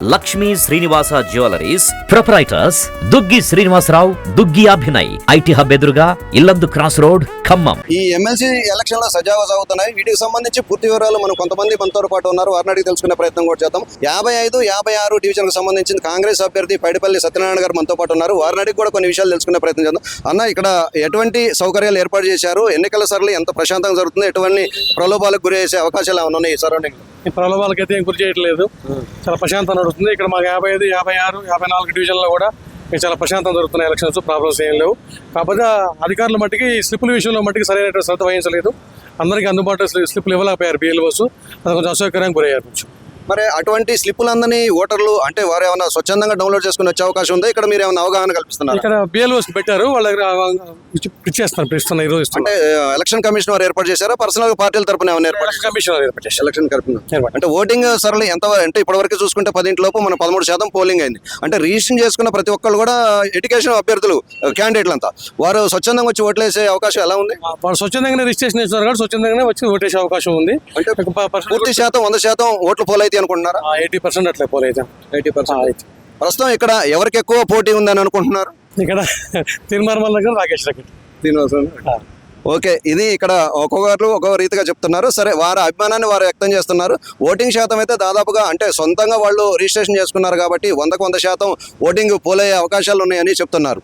Lakshmi Srinivasa jewelleries proprietors Duggi Srinivasarao, Duggi Abhinay, IT hub ఎదురుగా Yellandu cross road, Khammam. ఈ MLC election లో సజావుగా సాగుతున్నాయి. వీటికి సంబంధించి పూర్తి వివరాలు మనం కొంతమంది మనతో పాటు ఉన్నారు, వారిని అడిగి తెలుసుకునే ప్రయత్నం కూడా చేద్దాం. 55, 56 డివిజన్ కు సంబంధించిన కాంగ్రెస్ అభ్యర్థి పైడిపల్లి సత్యనారాయణ గారు మనతో పాటు ఉన్నారు. వారిని అడిగి కూడా కొన్ని విషయాలు తెలుసుకునే ప్రయత్నం చేద్దాం. అన్న, ఇక్కడ ఎటువంటి సౌకర్యాలు ఏర్పాటు చేశారు? ఎన్నికల సరళి ఎంత ప్రశాంతంగా జరుగుతుంది? ఎటువంటి ప్రలోభాలకు గురి చేసే అవకాశాలు ఏమైనా ఉన్నాయి ఈ సరౌండింగ్? ఈ ప్రలోభాలకైతే ఏం గురి చేయట్లేదు, చాలా ప్రశాంతం నడుస్తుంది. ఇక్కడ మాకు 55, 56, 54 డివిజన్లో కూడా చాలా ప్రశాంతం జరుగుతున్నాయి ఎలక్షన్స్, ప్రాబ్లమ్స్ ఏం లేవు. కాకపోతే అధికారుల మట్టికి స్లిప్పుల విషయంలో మట్టికి సరైన శ్రద్ధ వహించలేదు. అందరికీ అందుబాటులో స్లిప్పులు ఇవ్వలేకపోయారు బిఎల్ఓస్, అది కొంచెం అసౌకర్యానికి గురయ్యారు. కొంచెం మరి అటువంటి స్లిప్పులందరినీ ఓటర్లు అంటే వారు ఏమైనా స్వచ్ఛందంగా డౌన్లోడ్ చేసుకుని వచ్చే అవకాశం ఉందా? ఇక్కడ మీరు ఏమైనా అవగాహన కల్పిస్తున్నారు? ఇక్కడ బిఎల్ఓస్ పెట్టారు, వాళ్ళ దగ్గర ఇచ్చేస్తున్నారు, ఇస్తున్నారు. ఈ రోజు అంటే ఎలక్షన్ కమిషన్ వారు ఏర్పాటు చేశారా? పర్సనల్ పార్టీల తరపున ఏమైనా ఏర్పాటు? కమిషనర్ ఏర్పాటు చేశారు. ఎలక్షన్ కమిషన్ అంటే ఓటింగ్ సరళి ఎంత అంటే ఇప్పటివరకు చూసుకుంటే 10 లోపు మన 13% పోలింగ్ అయింది. అంటే రిజిస్ట్రేషన్ చేసుకున్న ప్రతి ఒక్కళ్ళు కూడా ఎడ్యుకేషన్ అభ్యర్థులు, క్యాండిడేట్లు అంతా వారు స్వచ్ఛందంగా వచ్చి ఓట్లేసే అవకాశం ఎలా ఉంది? వాళ్ళు స్వచ్ఛందంగానే రిజిస్ట్రేషన్ చేస్తున్నారు కాబట్టి స్వచ్ఛందంగానే వచ్చి ఓటేసే అవకాశం ఉంది. అంటే పూర్తి శాతం 100% ఓట్లు పోలైతే అనుకుంటున్నారా? 80% అట్లే పోలేదు. 80%. ప్రస్తుతం ఇక్కడ ఎవరికి ఎక్కువ పోటీ ఉందని అనుకుంటున్నారు? ఇక్కడ తిరుమల దగ్గర రాకేష్ దగ్గర. ఓకే, ఇది ఇక్కడ ఒక్కొక్కరు ఒక్కొక్క రీతిగా చెప్తున్నారు. సరే, వారి అభిమానాన్ని వారు వ్యక్తం చేస్తున్నారు. ఓటింగ్ శాతం అయితే దాదాపుగా అంటే సొంతంగా వాళ్ళు రిజిస్ట్రేషన్ చేసుకున్నారు కాబట్టి 100% ఓటింగ్ పోలయ్యే అవకాశాలు ఉన్నాయని చెప్తున్నారు.